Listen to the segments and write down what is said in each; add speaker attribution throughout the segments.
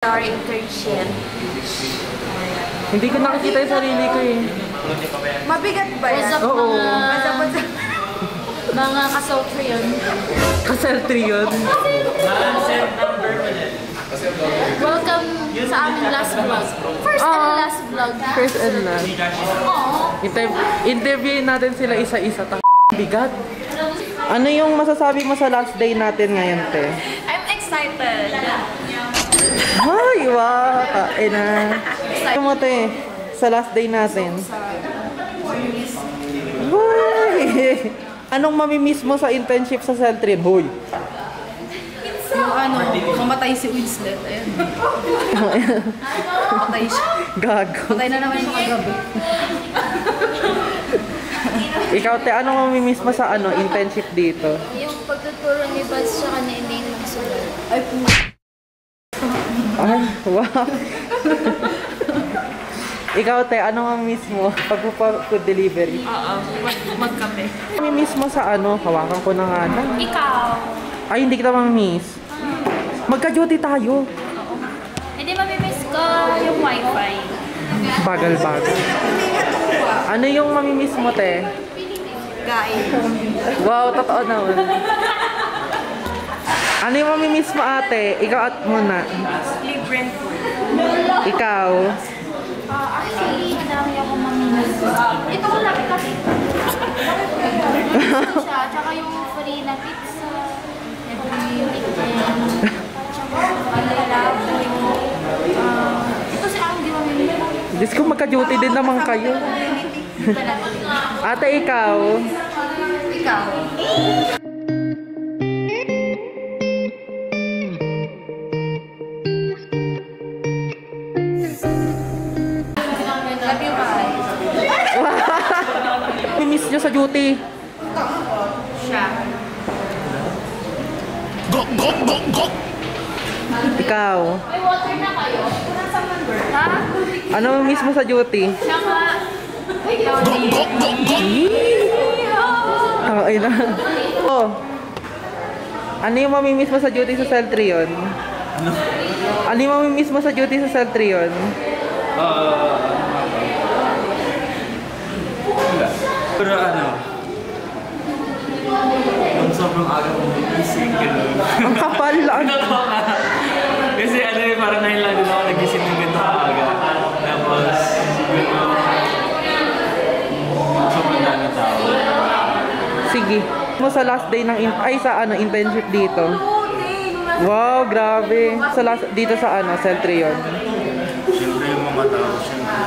Speaker 1: Our internship.
Speaker 2: Hindi ko nakikita yung sarili ko eh.
Speaker 1: Mabigat ba yan?
Speaker 3: What's up,
Speaker 2: Oo.
Speaker 3: mga kasoltry yun?
Speaker 2: Kaseltry yun.
Speaker 3: Welcome sa aming last vlog. First and last vlog.
Speaker 2: First and last.
Speaker 3: Aww.
Speaker 2: Interviewin natin sila isa-isa. Bigat. Ano yung masasabi mo sa last day natin ngayon, te?
Speaker 1: I'm excited.
Speaker 2: Ay, wow! Kain na. Ano mo, te? Sa last day natin. Uy! Anong mamimiss mo sa internship sa Celtrin? Hoy!
Speaker 1: Yung mamatay si Winslet. Ayan. Mamatay siya.
Speaker 2: Gago.
Speaker 1: Matay na naman siya kagabi.
Speaker 2: Ikaw, te, anong mamimiss mo sa internship dito?
Speaker 3: Yung pagtuturo ni Baz siya kanina ng sulat.
Speaker 1: Ay,
Speaker 2: Ay, wow! Ikaw, te, anong mamimiss mo pag food delivery?
Speaker 1: magkape.
Speaker 2: Mamimiss mo sa hawakan ko na nga na.
Speaker 3: Ikaw.
Speaker 2: Ay, hindi kita mamimiss. Magka-duty tayo.
Speaker 3: Hindi mamimiss ko yung wifi.
Speaker 2: Bagal-bagal. Ano yung mamimiss mo, te?
Speaker 1: Kain.
Speaker 2: Wow, totoo naman. Ano yung mamimiss mo, ate? Ikaw at muna.
Speaker 1: Libre.
Speaker 2: Ikaw.
Speaker 3: Actually, madami ako mamimiss. Ito ko lang kasi. Siya, tsaka yung free na pizza. Every weekend. Ito si Ang di mamimiss.
Speaker 2: Diyos ko, magka-duty din naman kayo. Ate, ikaw.
Speaker 1: Ikaw. Love you, bye.
Speaker 2: Mamimiss nyo sa duty.
Speaker 1: Siya.
Speaker 2: Ikaw.
Speaker 3: May water na kayo? Ha?
Speaker 2: Ano mamimiss mo sa duty?
Speaker 3: Siya nga. Ikaw din.
Speaker 2: Ay na. Oh. Ano yung mamimiss mo sa duty sa Celtrion? Ano yung mamimiss mo sa duty sa Celtrion?
Speaker 4: Pero yung sobrang aga kong nagising, gano'n.
Speaker 2: Ang kapal lang.
Speaker 4: Kasi parang ngayon lang din ako nagising ng gano'n aga. Tapos, sobrang dami tao.
Speaker 2: Sige. Mo sa last day ng internship dito. Wow, grabe. Sa dito sa Celtrion.
Speaker 4: Siyempre yung mga tao, siyempre.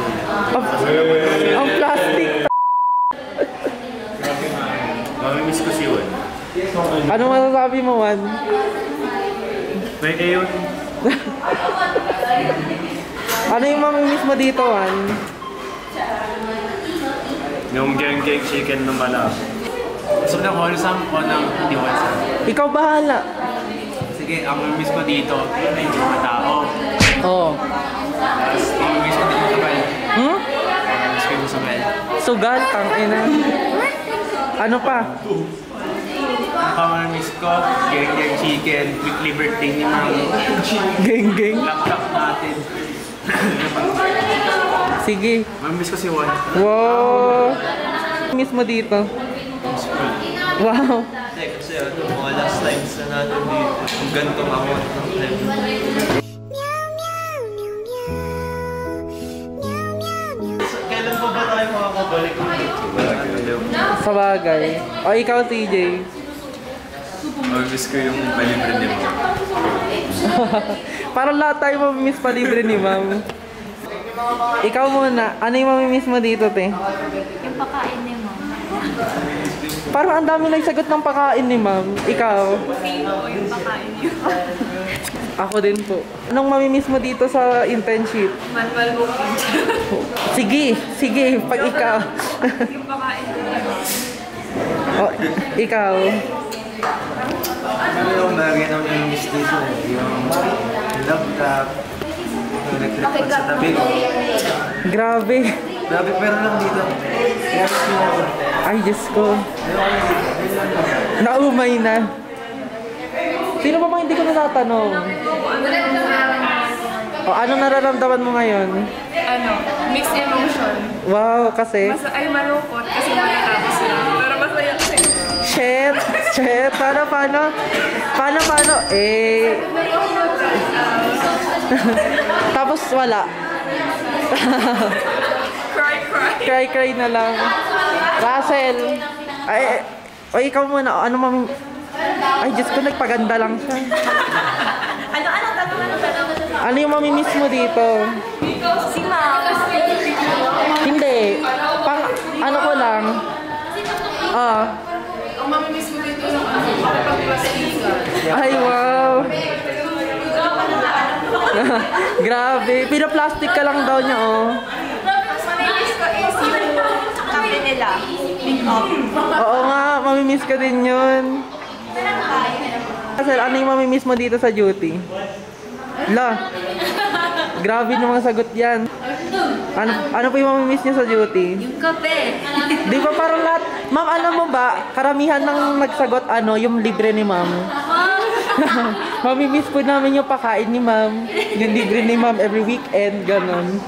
Speaker 2: Ang plastic.
Speaker 4: Mamimiss ko si Juan.
Speaker 2: Ano masasabi mo, Juan?
Speaker 4: Pwede yun.
Speaker 2: Ano yung mamimiss mo dito, Juan?
Speaker 4: Yung gang chicken ng bala. Gusto ko ng wholesome o ng hindi wholesome?
Speaker 2: Ikaw bahala.
Speaker 4: Sige, ang mamimiss ko dito, ay yung mga tao.
Speaker 2: Oo.
Speaker 4: Tapos, mamimiss ko dito sa Mel. Mamimiss ko dito sa Mel.
Speaker 2: Sugal, tangina. Ano pa?
Speaker 4: Ang pamamiss ko, gang chicken, weekly birthday ni Mami.
Speaker 2: Geng.
Speaker 4: Laptop natin.
Speaker 2: Sige.
Speaker 4: Mamimiss ko si Juan.
Speaker 2: Wow. Miss mo dito. Wow.
Speaker 4: Kasi mga last times na natin dito, ang gantong amount ng time. Kailan pa ba tayo makakabalik dito?
Speaker 2: Sa bagay. O ikaw, CJ.
Speaker 4: Mamimiss ko yung palibre ni Mami.
Speaker 2: Parang lahat tayo mamimiss pa libre ni ma'am. Ikaw muna. Ano yung mamimiss mo dito, te?
Speaker 3: Yung pakain ni Mom.
Speaker 2: Parang ang dami nagsagot ng pakain ni ma'am. Ikaw?
Speaker 1: Yung pakain niyo.
Speaker 2: Ako din po. Anong mamimiss mo dito sa internship?
Speaker 1: Manual booking.
Speaker 2: Sige. Pag ikaw.
Speaker 1: Yung pakain niyo.
Speaker 2: O, ikaw.
Speaker 4: Ano yung bagay na mamimiss dito? Yung laptop, yung electric sa tabi ko.
Speaker 2: Grabe.
Speaker 4: Grabe, pero lang dito.
Speaker 2: Ay, Diyos ko. Naumay na. Sino pa ba hindi ko natatanong? O, anong nararamdaman mo ngayon?
Speaker 1: Ano, mixed emotion.
Speaker 2: Wow, kasi...
Speaker 1: Ay, malungkot kasi matatapos na. Pero masaya kasi.
Speaker 2: Shit! Shit! Paano? Eh... Tapos wala. Cry na lang. Russell! Ay, ikaw muna. Ano mami... Ay, Diyos ko, nagpaganda lang siya. Ano yung mamimiss mo dito?
Speaker 1: Si Ma'am.
Speaker 2: Hindi. Ano ko lang.
Speaker 1: Ang mamimiss mo dito yung pag-plastikan.
Speaker 2: Ay, wow. Grabe. Pinaplastic ka lang daw niya, oh.
Speaker 1: Mamimiss ko is yung kape nila.
Speaker 2: Oo nga, mamimiss ka din yun. Sir, ano yung mamimiss mo dito sa duty? La, grabe ng mga sagot yan. Ano po yung mamimiss niyo sa duty?
Speaker 1: Yung kape.
Speaker 2: Di ba parang lahat? Ma'am, alam mo ba, karamihan ng nagsagot yung libre ni ma'am. Mamimiss po namin yung pakain ni ma'am. Yung libre ni ma'am every weekend, ganon.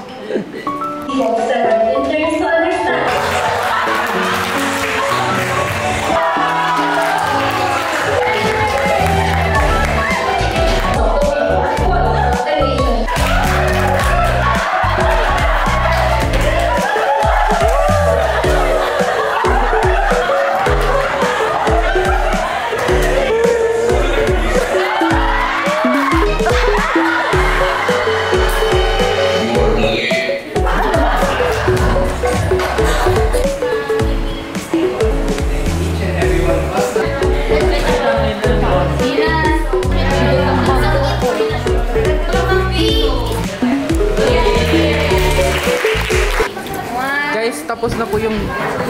Speaker 2: Guys, tapos na po yung...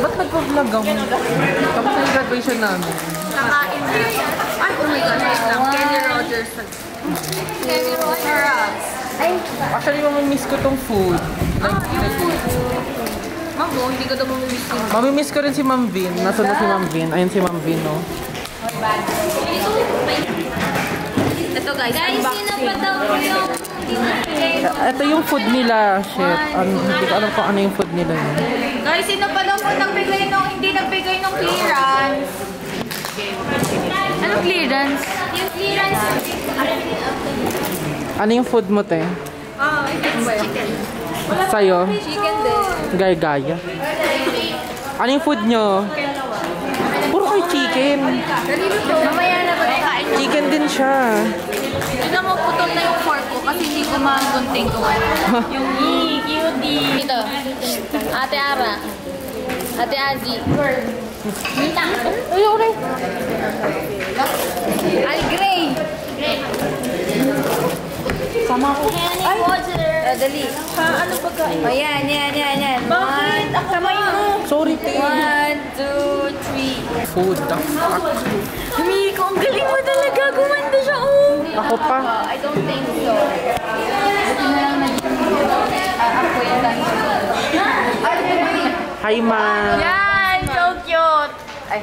Speaker 2: Ba't nagpa-vlog ako? Tapos na yung graduation namin.
Speaker 1: Nakain na. Ay, oh my God. Wait lang. Kenny Rogers. Kenny Rogers.
Speaker 2: Actually, mamimiss ko tong food.
Speaker 1: Ma'am, hindi ko daw mamimiss yun.
Speaker 2: Mamimiss ko rin si Ma'am Vin. Nasaan na si Ma'am Vin? Ayun si Ma'am Vin, no?
Speaker 1: Ito guys,
Speaker 3: Guys, sino pa daw yung...
Speaker 2: Ito yung food nila. Shit. Hindi ko alam kung ano yung food nila yun.
Speaker 1: guys, sino pa daw po nagbigay nung hindi nagbigay nung clearance?
Speaker 3: Anong clearance? Yung clearance.
Speaker 2: Ano yung food mo, te?
Speaker 1: It's chicken.
Speaker 2: Sa'yo?
Speaker 1: Chicken din.
Speaker 2: Gaya-gaya. Ano yung food nyo? Puro kayo chicken.
Speaker 1: Mamaya na ba kain?
Speaker 2: Chicken din siya.
Speaker 1: Tignan mo, putol na yung fork ko kasi hindi ko magunting ko. Yung cutie.
Speaker 3: Dito. Ate Ara. Ate Azi. Mita.
Speaker 2: Ay, okay.
Speaker 1: Ay, Gray.
Speaker 3: Sama ko. Ay, water.
Speaker 1: Dali. Ano pagkain? O, yan. Bakit? Kamay mo.
Speaker 2: Sorry, te.
Speaker 1: 1, 2, 3.
Speaker 2: Food, the fuck.
Speaker 1: Miko, ang galing mo talaga. Gumanda siya, oh.
Speaker 2: Ako pa.
Speaker 1: I don't think so. Ako yung
Speaker 2: Hi, ma.
Speaker 1: Yan! So cute! Ay.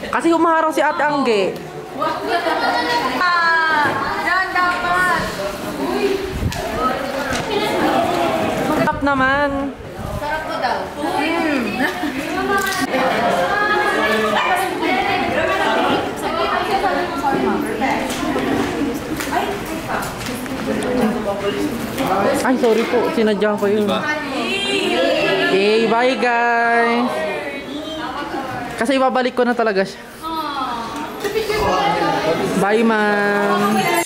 Speaker 2: Kasi humaharang si Ate Angge.
Speaker 1: Yan dapat!
Speaker 2: Sarap naman.
Speaker 1: Sarap ko daw.
Speaker 2: Ay, sorry po. Sinadya ko yun. Okay, bye guys. Kasi ibabalik ko na talaga siya. Bye, ma'am.